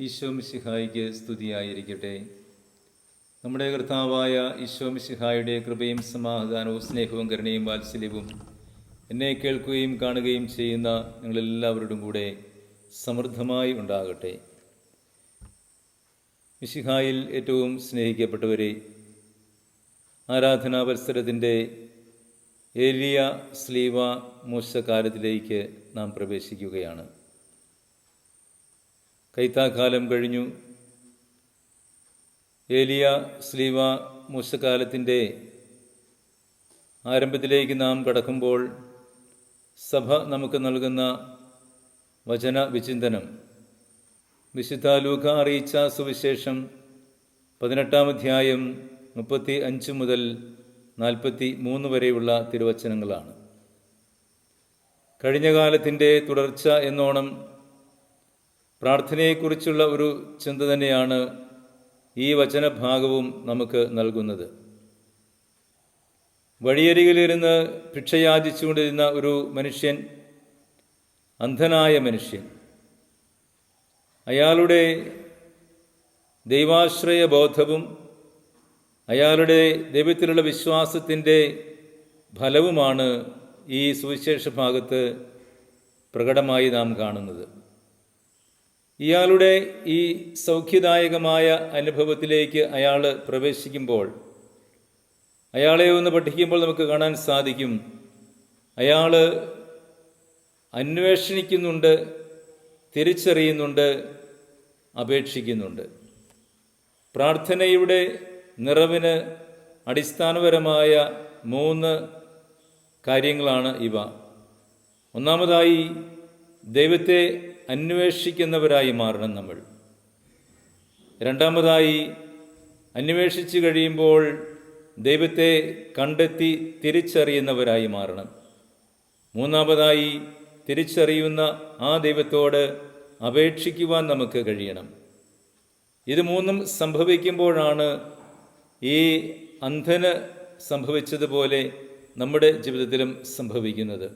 ഈശോ മിശിഹായിക്ക് സ്തുതിയായിരിക്കട്ടെ. നമ്മുടെ കർത്താവായ ഈശോ മിശിഹായുടെ കൃപയും സമാധാനവും സ്നേഹവും കരുണയും വാത്സല്യവും എന്നെ കേൾക്കുകയും കാണുകയും ചെയ്യുന്ന നിങ്ങളെല്ലാവരോടും കൂടെ സമൃദ്ധമായി ഉണ്ടാകട്ടെ. മിശിഹായിൽ ഏറ്റവും സ്നേഹിക്കപ്പെട്ടവരെ, ആരാധനാ വത്സരത്തിൻ്റെ ഏലിയ, സ്ലീവ, മോശ കാലത്തിലേക്ക് നാം പ്രവേശിക്കുകയാണ്. കൈത്താക്കാലം കഴിഞ്ഞു. ഏലിയ, സ്ലീവ, മോശക്കാലത്തിൻ്റെ ആരംഭത്തിലേക്ക് നാം കടക്കുമ്പോൾ സഭ നമുക്ക് നൽകുന്ന വചന വിചിന്തനം വിശുദ്ധ ലൂക്ക അറിയിച്ച സുവിശേഷം 18-ാം അധ്യായം 35 മുതൽ 43 വരെയുള്ള തിരുവചനങ്ങളാണ്. കഴിഞ്ഞ കാലത്തിൻ്റെ തുടർച്ച എന്നോണം പ്രാർത്ഥനയെക്കുറിച്ചുള്ള ഒരു ചിന്ത തന്നെയാണ് ഈ വചനഭാഗവും നമുക്ക് നൽകുന്നത്. വഴിയരികിലിരുന്ന് ഭിക്ഷയാചിച്ചുകൊണ്ടിരുന്ന ഒരു മനുഷ്യൻ, അന്ധനായ മനുഷ്യൻ, അയാളുടെ ദൈവാശ്രയ ബോധവും അയാളുടെ ദൈവത്തിലുള്ള വിശ്വാസത്തിൻ്റെ ഫലവുമാണ് ഈ സുവിശേഷ ഭാഗത്ത് പ്രകടമായി നാം കാണുന്നത്. ഇയാളുടെ ഈ സൗഖ്യദായകമായ അനുഭവത്തിലേക്ക് അയാൾ പ്രവേശിക്കുമ്പോൾ, അയാളെ ഒന്ന് പഠിക്കുമ്പോൾ നമുക്ക് കാണാൻ സാധിക്കും, അയാൾ അന്വേഷിക്കുന്നുണ്ട്, തിരിച്ചറിയുന്നുണ്ട്, അപേക്ഷിക്കുന്നുണ്ട്. പ്രാർത്ഥനയുടെ നിറവിന് അടിസ്ഥാനപരമായ 3 കാര്യങ്ങളാണ് ഇവ. ഒന്നാമതായി, ദൈവത്തെ അന്വേഷിക്കുന്നവരായി മാറണം നമ്മൾ. രണ്ടാമതായി, അന്വേഷിച്ചു കഴിയുമ്പോൾ ദൈവത്തെ കണ്ടെത്തി തിരിച്ചറിയുന്നവരായി മാറണം. മൂന്നാമതായി, തിരിച്ചറിയുന്ന ആ ദൈവത്തോട് അപേക്ഷിക്കുവാൻ നമുക്ക് കഴിയണം. ഇത് 3 സംഭവിക്കുമ്പോഴാണ് ഈ അന്ധന് സംഭവിച്ചതുപോലെ നമ്മുടെ ജീവിതത്തിലും സംഭവിക്കുന്നത്.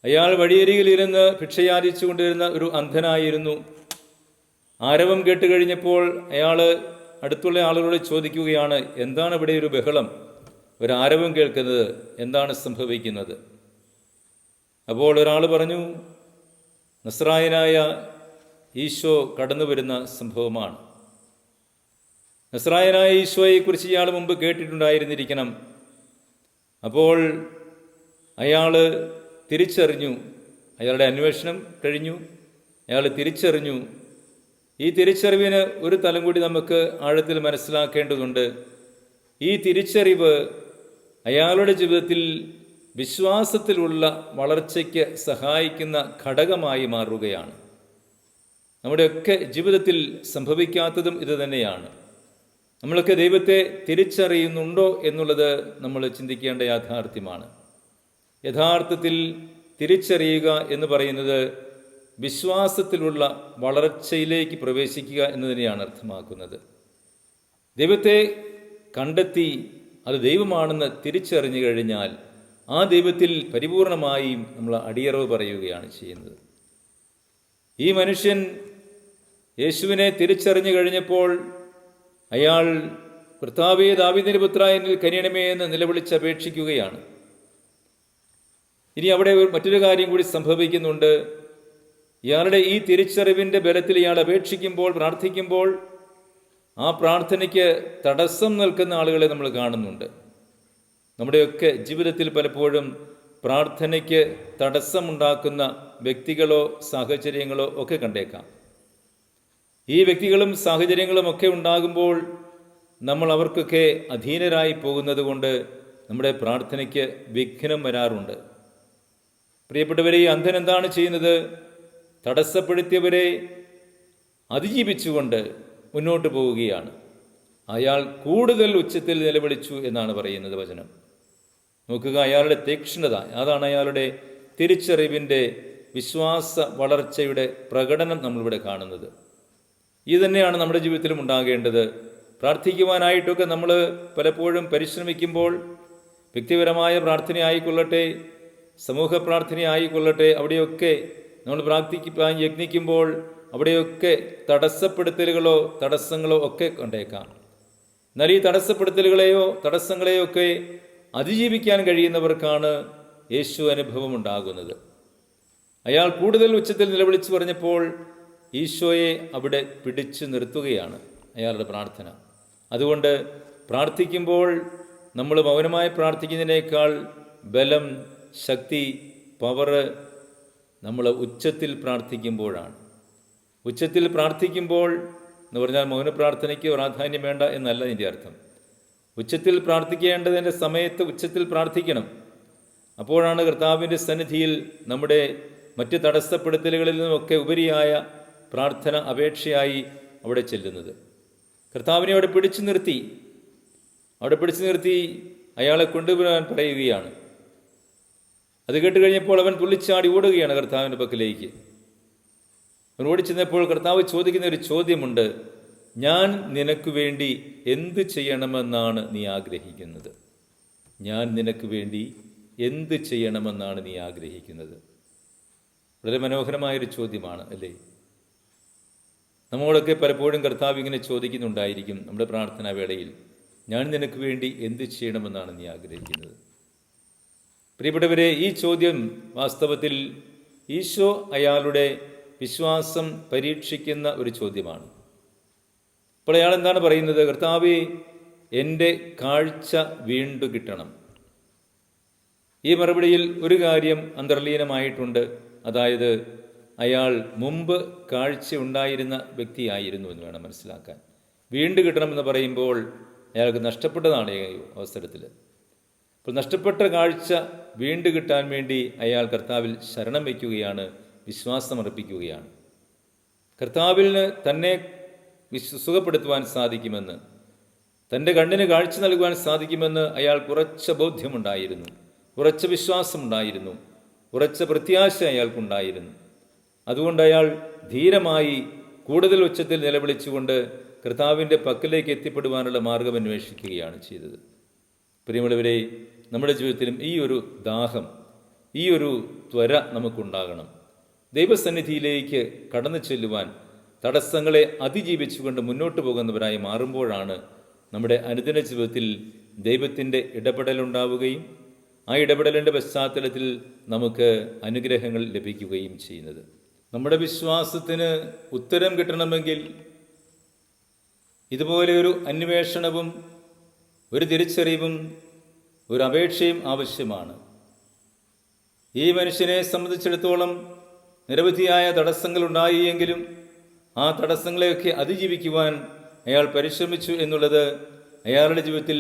അയാൾ വഴിയരികിലിരുന്ന് ഭിക്ഷയാചിച്ചു കൊണ്ടിരുന്ന ഒരു അന്ധനായിരുന്നു. ആരവം കേട്ട് കഴിഞ്ഞപ്പോൾ അയാൾ അടുത്തുള്ള ആളുകളോട് ചോദിക്കുകയാണ്, എന്താണ് ഇവിടെ ഒരു ബഹളം, ഒരു ആരവം കേൾക്കുന്നത്, എന്താണ് സംഭവിക്കുന്നത്? അപ്പോൾ ഒരാൾ പറഞ്ഞു, നസ്രായനായ ഈശോ കടന്നു വരുന്ന സംഭവമാണ്. നസ്രായനായ ഈശോയെക്കുറിച്ച് ഇയാൾ മുമ്പ് കേട്ടിട്ടുണ്ടായിരുന്നിരിക്കണം. അപ്പോൾ അയാൾ തിരിച്ചറിഞ്ഞു, അയാളുടെ അന്വേഷണം കഴിഞ്ഞു, അയാൾ തിരിച്ചറിഞ്ഞു. ഈ തിരിച്ചറിവിന് ഒരു തലം കൂടി നമുക്ക് ആഴത്തിൽ മനസ്സിലാക്കേണ്ടതുണ്ട്. ഈ തിരിച്ചറിവ് അയാളുടെ ജീവിതത്തിൽ വിശ്വാസത്തിലുള്ള വളർച്ചയ്ക്ക് സഹായിക്കുന്ന ഘടകമായി മാറുകയാണ്. നമ്മുടെയൊക്കെ ജീവിതത്തിൽ സംഭവിക്കാത്തതും ഇത് തന്നെയാണ്. നമ്മളൊക്കെ ദൈവത്തെ തിരിച്ചറിയുന്നുണ്ടോ എന്നുള്ളത് നമ്മൾ ചിന്തിക്കേണ്ട യാഥാർത്ഥ്യമാണ്. യഥാർത്ഥത്തിൽ തിരിച്ചറിയുക എന്ന് പറയുന്നത് വിശ്വാസത്തിലുള്ള വളർച്ചയിലേക്ക് പ്രവേശിക്കുക എന്ന് തന്നെയാണ് അർത്ഥമാക്കുന്നത്. ദൈവത്തെ കണ്ടെത്തി അത് ദൈവമാണെന്ന് തിരിച്ചറിഞ്ഞു കഴിഞ്ഞാൽ ആ ദൈവത്തിൽ പരിപൂർണമായും നമ്മൾ അടിയറവ് പറയുകയാണ് ചെയ്യുന്നത്. ഈ മനുഷ്യൻ യേശുവിനെ തിരിച്ചറിഞ്ഞു കഴിഞ്ഞപ്പോൾ അയാൾ, കർത്താവേ, ദാവീദിന്റെ പുത്രാ, എന്നിൽ കനിയണമേ എന്ന് നിലവിളിച്ചപേക്ഷിക്കുകയാണ്. ഇനി അവിടെ മറ്റൊരു കാര്യം കൂടി സംഭവിക്കുന്നുണ്ട്. ഇയാളുടെ ഈ തിരിച്ചറിവിൻ്റെ ബലത്തിൽ ഇയാൾ അപേക്ഷിക്കുമ്പോൾ, പ്രാർത്ഥിക്കുമ്പോൾ ആ പ്രാർത്ഥനയ്ക്ക് തടസ്സം നിൽക്കുന്ന ആളുകളെ നമ്മൾ കാണുന്നുണ്ട്. നമ്മുടെയൊക്കെ ജീവിതത്തിൽ പലപ്പോഴും പ്രാർത്ഥനയ്ക്ക് തടസ്സമുണ്ടാക്കുന്ന വ്യക്തികളോ സാഹചര്യങ്ങളോ ഒക്കെ കണ്ടേക്കാം. ഈ വ്യക്തികളും സാഹചര്യങ്ങളും ഒക്കെ ഉണ്ടാകുമ്പോൾ നമ്മൾ അവർക്കൊക്കെ അധീനരായി പോകുന്നത് കൊണ്ട് നമ്മുടെ പ്രാർത്ഥനയ്ക്ക് വിഘ്നം വരാറുണ്ട്. പ്രിയപ്പെട്ടവരെ, ഈ അന്ധൻ എന്താണ് ചെയ്യുന്നത്? തടസ്സപ്പെടുത്തിയവരെ അതിജീവിച്ചുകൊണ്ട് മുന്നോട്ട് പോവുകയാണ്. അയാൾ കൂടുതൽ ഉച്ചത്തിൽ നിലവിളിച്ചു എന്നാണ് പറയുന്നത് വചനം. നോക്കുക, അയാളുടെ തീക്ഷ്ണത, അതാണ് അയാളുടെ തിരിച്ചറിവിൻ്റെ വിശ്വാസ വളർച്ചയുടെ പ്രകടനം നമ്മളിവിടെ കാണുന്നത്. ഇത് തന്നെയാണ് നമ്മുടെ ജീവിതത്തിലും ഉണ്ടാകേണ്ടത്. പ്രാർത്ഥിക്കുവാനായിട്ടൊക്കെ നമ്മൾ പലപ്പോഴും പരിശ്രമിക്കുമ്പോൾ, വ്യക്തിപരമായ പ്രാർത്ഥനയായിക്കൊള്ളട്ടെ, സമൂഹ പ്രാർത്ഥനയായിക്കൊള്ളട്ടെ, അവിടെയൊക്കെ നമ്മൾ പ്രാർത്ഥിക്കാൻ യത്നിക്കുമ്പോൾ അവിടെയൊക്കെ തടസ്സപ്പെടുത്തലുകളോ തടസ്സങ്ങളോ ഒക്കെ കൊണ്ടേക്കാം. എന്നാൽ ഈ തടസ്സപ്പെടുത്തലുകളെയോ തടസ്സങ്ങളെയോ ഒക്കെ അതിജീവിക്കാൻ കഴിയുന്നവർക്കാണ് യേശു അനുഭവം ഉണ്ടാകുന്നത്. അയാൾ കൂടുതൽ ഉച്ചത്തിൽ നിലവിളിച്ചു പറഞ്ഞപ്പോൾ ഈശോയെ അവിടെ പിടിച്ചു നിർത്തുകയാണ് അയാളുടെ പ്രാർത്ഥന. അതുകൊണ്ട് പ്രാർത്ഥിക്കുമ്പോൾ നമ്മൾ മൗനമായി പ്രാർത്ഥിക്കുന്നതിനേക്കാൾ ബലം, ശക്തി, പവറ് നമ്മൾ ഉച്ചത്തിൽ പ്രാർത്ഥിക്കുമ്പോഴാണ്. ഉച്ചത്തിൽ പ്രാർത്ഥിക്കുമ്പോൾ എന്ന് പറഞ്ഞാൽ മൗനപ്രാർത്ഥനയ്ക്ക് പ്രാധാന്യം വേണ്ട എന്നല്ല ഇതിൻ്റെ അർത്ഥം. ഉച്ചത്തിൽ പ്രാർത്ഥിക്കേണ്ടതിൻ്റെ സമയത്ത് ഉച്ചത്തിൽ പ്രാർത്ഥിക്കണം. അപ്പോഴാണ് കർത്താവിൻ്റെ സന്നിധിയിൽ നമ്മുടെ മറ്റ് തടസ്സപ്പെടുത്തലുകളിൽ നിന്നുമൊക്കെ ഉപരിയായ പ്രാർത്ഥന അപേക്ഷയായി അവിടെ ചെല്ലുന്നത്. കർത്താവിനെ അവിടെ പിടിച്ചു നിർത്തി അയാളെ കൊണ്ടുവരാൻ പറയുകയാണ്. അത് കേട്ട് കഴിഞ്ഞപ്പോൾ അവൻ തുള്ളിച്ചാടി ഓടുകയാണ് കർത്താവിൻ്റെ പക്കലേക്ക്. അവൻ ഓടിച്ചെന്നപ്പോൾ കർത്താവ് ചോദിക്കുന്ന ഒരു ചോദ്യമുണ്ട്: ഞാൻ നിനക്ക് വേണ്ടി എന്ത് ചെയ്യണമെന്നാണ് നീ ആഗ്രഹിക്കുന്നത്? ഞാൻ നിനക്ക് വേണ്ടി എന്ത് ചെയ്യണമെന്നാണ് നീ ആഗ്രഹിക്കുന്നത്? വളരെ മനോഹരമായൊരു ചോദ്യമാണ്, അല്ലേ? നമ്മളൊക്കെ പലപ്പോഴും കർത്താവ് ഇങ്ങനെ ചോദിക്കുന്നുണ്ടായിരിക്കും നമ്മുടെ പ്രാർത്ഥനാ വേളയിൽ: ഞാൻ നിനക്ക് വേണ്ടി എന്ത് ചെയ്യണമെന്നാണ് നീ ആഗ്രഹിക്കുന്നത്? പ്രിയപ്പെട്ടവരെ, ഈ ചോദ്യം വാസ്തവത്തിൽ ഈശോ അയാളുടെ വിശ്വാസം പരീക്ഷിക്കുന്ന ഒരു ചോദ്യമാണ്. അപ്പോൾ അയാൾ എന്താണ് പറയുന്നത്? കർത്താവേ, എൻ്റെ കാഴ്ച വീണ്ടു കിട്ടണം. ഈ മറുപടിയിൽ ഒരു കാര്യം അന്തർലീനമായിട്ടുണ്ട്. അതായത് അയാൾ മുമ്പ് കാഴ്ച ഉണ്ടായിരുന്ന വ്യക്തിയായിരുന്നു എന്ന് വേണം മനസ്സിലാക്കാൻ. വീണ്ടു കിട്ടണമെന്ന് പറയുമ്പോൾ അയാൾക്ക് നഷ്ടപ്പെട്ടതാണ് ഈ അവസരത്തിൽ. അപ്പോൾ നഷ്ടപ്പെട്ട കാഴ്ച വീണ്ടു കിട്ടാൻ വേണ്ടി അയാൾ കർത്താവിൽ ശരണം വയ്ക്കുകയാണ്, വിശ്വാസമർപ്പിക്കുകയാണ്. കർത്താവിന് തന്നെ സുഖപ്പെടുത്തുവാൻ സാധിക്കുമെന്ന്, തൻ്റെ കണ്ണിന് കാഴ്ച നൽകുവാൻ സാധിക്കുമെന്ന് അയാൾക്ക് ഉറച്ച ബോധ്യമുണ്ടായിരുന്നു, ഉറച്ച വിശ്വാസമുണ്ടായിരുന്നു, ഉറച്ച പ്രത്യാശ അയാൾക്കുണ്ടായിരുന്നു. അതുകൊണ്ട് അയാൾ ധീരമായി കൂടുതൽ ഉച്ചത്തിൽ നിലവിളിച്ചുകൊണ്ട് കർത്താവിൻ്റെ പക്കലേക്ക് എത്തിപ്പെടുവാനുള്ള മാർഗം അന്വേഷിക്കുകയാണ് ചെയ്തത്. പ്രിയമുള്ളവരെ, നമ്മുടെ ജീവിതത്തിലും ഈ ഒരു ദാഹം, ഈ ഒരു ത്വര നമുക്കുണ്ടാകണം. ദൈവസന്നിധിയിലേക്ക് കടന്നു ചെല്ലുവാൻ തടസ്സങ്ങളെ അതിജീവിച്ചുകൊണ്ട് മുന്നോട്ട് പോകുന്നവരായി മാറുമ്പോഴാണ് നമ്മുടെ അനുദിന ജീവിതത്തിൽ ദൈവത്തിൻ്റെ ഇടപെടലുണ്ടാവുകയും ആ ഇടപെടലിൻ്റെ പശ്ചാത്തലത്തിൽ നമുക്ക് അനുഗ്രഹങ്ങൾ ലഭിക്കുകയും ചെയ്യുന്നത്. നമ്മുടെ വിശ്വാസത്തിന് ഉത്തരം കിട്ടണമെങ്കിൽ ഇതുപോലെ ഒരു അന്വേഷണവും ഒരു തിരിച്ചറിവും ഒരു അപേക്ഷയും ആവശ്യമാണ്. ഈ മനുഷ്യനെ സംബന്ധിച്ചിടത്തോളം നിരവധിയായ തടസ്സങ്ങളുണ്ടായി എങ്കിലും ആ തടസ്സങ്ങളെയൊക്കെ അതിജീവിക്കുവാൻ അയാൾ പരിശ്രമിച്ചു എന്നുള്ളത് അയാളുടെ ജീവിതത്തിൽ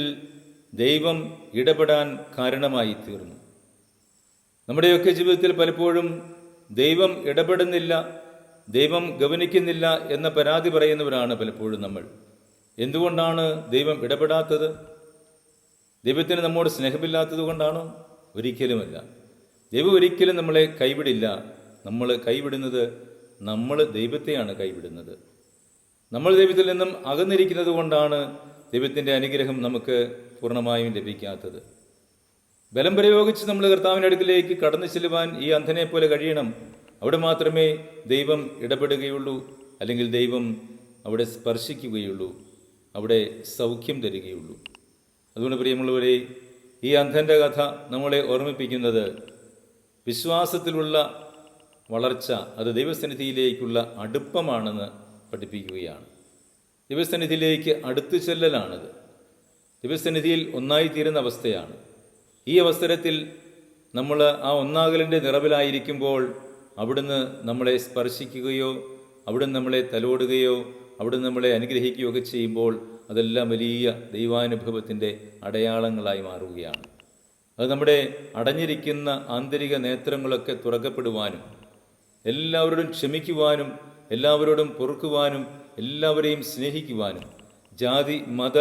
ദൈവം ഇടപെടാൻ കാരണമായി തീർന്നു. നമ്മുടെയൊക്കെ ജീവിതത്തിൽ പലപ്പോഴും ദൈവം ഇടപെടുന്നില്ല, ദൈവം ഗവനിക്കുന്നില്ല എന്ന പരാതി പറയുന്നവരാണ് പലപ്പോഴും നമ്മൾ. എന്തുകൊണ്ടാണ് ദൈവം ഇടപെടാത്തത്? ദൈവത്തിന് നമ്മോട് സ്നേഹമില്ലാത്തത് കൊണ്ടാണോ? ഒരിക്കലുമല്ല. ദൈവം ഒരിക്കലും നമ്മളെ കൈവിടില്ല. നമ്മൾ കൈവിടുന്നത്, നമ്മൾ ദൈവത്തെയാണ് കൈവിടുന്നത്. നമ്മൾ ദൈവത്തിൽ നിന്നും അകന്നിരിക്കുന്നത് കൊണ്ടാണ് ദൈവത്തിൻ്റെ അനുഗ്രഹം നമുക്ക് പൂർണ്ണമായും ലഭിക്കാത്തത്. ബലം പ്രയോഗിച്ച് നമ്മൾ കർത്താവിൻ്റെ അടുക്കിലേക്ക് കടന്നു ചെല്ലുവാൻ ഈ അന്ധനെ പോലെ കഴിയണം. അവിടെ മാത്രമേ ദൈവം ഇടപെടുകയുള്ളൂ, അല്ലെങ്കിൽ ദൈവം അവിടെ സ്പർശിക്കുകയുള്ളൂ, അവിടെ സൗഖ്യം തരികയുള്ളൂ. അതുകൊണ്ട് പ്രിയമുള്ളവരെ, ഈ അന്ധൻ്റെ കഥ നമ്മളെ ഓർമ്മിപ്പിക്കുന്നത് വിശ്വാസത്തിലുള്ള വളർച്ച അത് ദൈവസന്നിധിയിലേക്കുള്ള അടുപ്പമാണെന്ന് പഠിപ്പിക്കുകയാണ്. ദൈവസന്നിധിയിലേക്ക് അടുത്തു ചെല്ലലാണത്. ദൈവസന്നിധിയിൽ ഒന്നായിത്തീരുന്ന അവസ്ഥയാണ്. ഈ അവസരത്തിൽ നമ്മൾ ആ ഒന്നാകലിൻ്റെ നിറവിലായിരിക്കുമ്പോൾ അവിടുന്ന് നമ്മളെ സ്പർശിക്കുകയോ അവിടുന്ന് നമ്മളെ തലോടുകയോ അവിടുന്ന് നമ്മളെ അനുഗ്രഹിക്കുകയോ ഒക്കെ ചെയ്യുമ്പോൾ അതെല്ലാം വലിയ ദൈവാനുഭവത്തിൻ്റെ അടയാളങ്ങളായി മാറുകയാണ്. അത് നമ്മുടെ അടഞ്ഞിരിക്കുന്ന ആന്തരിക നേത്രങ്ങളൊക്കെ തുറക്കപ്പെടുവാനും എല്ലാവരോടും ക്ഷമിക്കുവാനും എല്ലാവരോടും പൊറുക്കുവാനും എല്ലാവരെയും സ്നേഹിക്കുവാനും ജാതി മത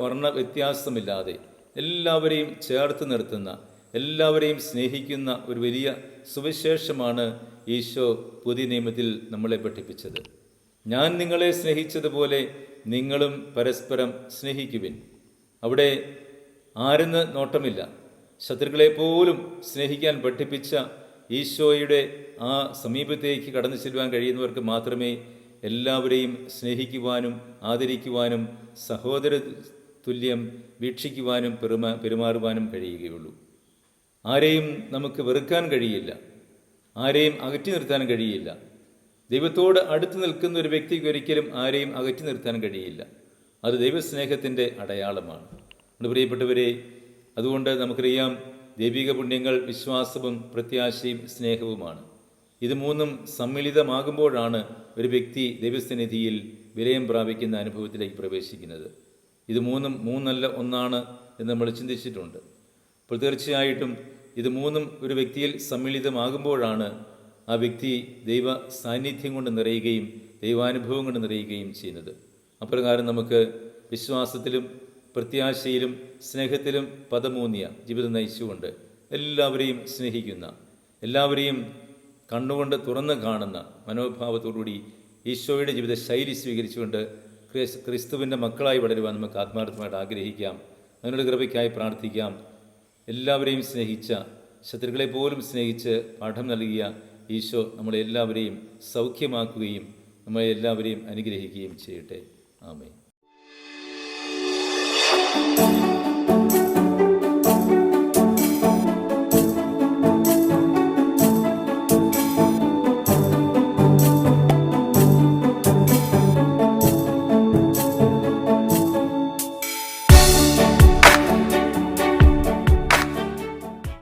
വർണ്ണ വ്യത്യാസമില്ലാതെ എല്ലാവരെയും ചേർത്ത് നിർത്തുന്ന, എല്ലാവരെയും സ്നേഹിക്കുന്ന ഒരു വലിയ സുവിശേഷമാണ് ഈശോ പുതിയ നിയമത്തിൽ നമ്മളെ പഠിപ്പിച്ചത്. ഞാൻ നിങ്ങളെ സ്നേഹിച്ചതുപോലെ നിങ്ങളും പരസ്പരം സ്നേഹിക്കുവിൻ. അവിടെ ആരെന്ന് നോട്ടമില്ല. ശത്രുക്കളെ പോലും സ്നേഹിക്കാൻ പഠിപ്പിച്ച ഈശോയുടെ ആ സമീപത്തേക്ക് കടന്നു ചെല്ലുവാൻ കഴിയുന്നവർക്ക് മാത്രമേ എല്ലാവരെയും സ്നേഹിക്കുവാനും ആദരിക്കുവാനും സഹോദര തുല്യം വീക്ഷിക്കുവാനും പെരുമാറുവാനും കഴിയുകയുള്ളൂ. ആരെയും നമുക്ക് വെറുക്കാൻ കഴിയില്ല, ആരെയും അകറ്റി നിർത്താൻ കഴിയില്ല. ദൈവത്തോട് അടുത്ത് നിൽക്കുന്ന ഒരു വ്യക്തിക്ക് ഒരിക്കലും ആരെയും അകറ്റി നിർത്താൻ കഴിയില്ല. അത് ദൈവസ്നേഹത്തിൻ്റെ അടയാളമാണ്. പ്രിയപ്പെട്ടവരെ, അതുകൊണ്ട് നമുക്കറിയാം, ദൈവിക പുണ്യങ്ങൾ വിശ്വാസവും പ്രത്യാശയും സ്നേഹവുമാണ്. ഇത് മൂന്നും സമ്മിളിതമാകുമ്പോഴാണ് ഒരു വ്യക്തി ദൈവസന്നിധിയിൽ വിലയം പ്രാപിക്കുന്ന അനുഭവത്തിലേക്ക് പ്രവേശിക്കുന്നത്. ഇത് മൂന്നല്ല ഒന്നാണ് എന്ന് നമ്മൾ ചിന്തിച്ചിട്ടുണ്ട്. അപ്പോൾ തീർച്ചയായിട്ടും ഇത് മൂന്നും ഒരു വ്യക്തിയിൽ സമ്മിളിതമാകുമ്പോഴാണ് ആ വ്യക്തി ദൈവ സാന്നിധ്യം കൊണ്ട് നിറയുകയും ദൈവാനുഭവം കൊണ്ട് നിറയുകയും ചെയ്യുന്നത്. അപ്രകാരം നമുക്ക് വിശ്വാസത്തിലും പ്രത്യാശയിലും സ്നേഹത്തിലും പദമൂന്നിയ ജീവിതം നയിച്ചുകൊണ്ട് എല്ലാവരെയും സ്നേഹിക്കുന്ന, എല്ലാവരെയും കണ്ണുകൊണ്ട് തുറന്ന് കാണുന്ന മനോഭാവത്തോടുകൂടി ഈശോയുടെ ജീവിത ശൈലി സ്വീകരിച്ചുകൊണ്ട് ക്രിസ്തുവിൻ്റെ മക്കളായി വളരുവാൻ നമുക്ക് ആത്മാർത്ഥമായിട്ട് ആഗ്രഹിക്കാം. അതിനുള്ള കൃപയ്ക്കായി പ്രാർത്ഥിക്കാം. എല്ലാവരെയും സ്നേഹിച്ച, ശത്രുക്കളെ പോലും സ്നേഹിച്ച് പാഠം നൽകിയ ഈശോ നമ്മളെല്ലാവരെയും സൗഖ്യമാക്കുകയും നമ്മളെ എല്ലാവരെയും അനുഗ്രഹിക്കുകയും ചെയ്യട്ടെ. ആമേൻ.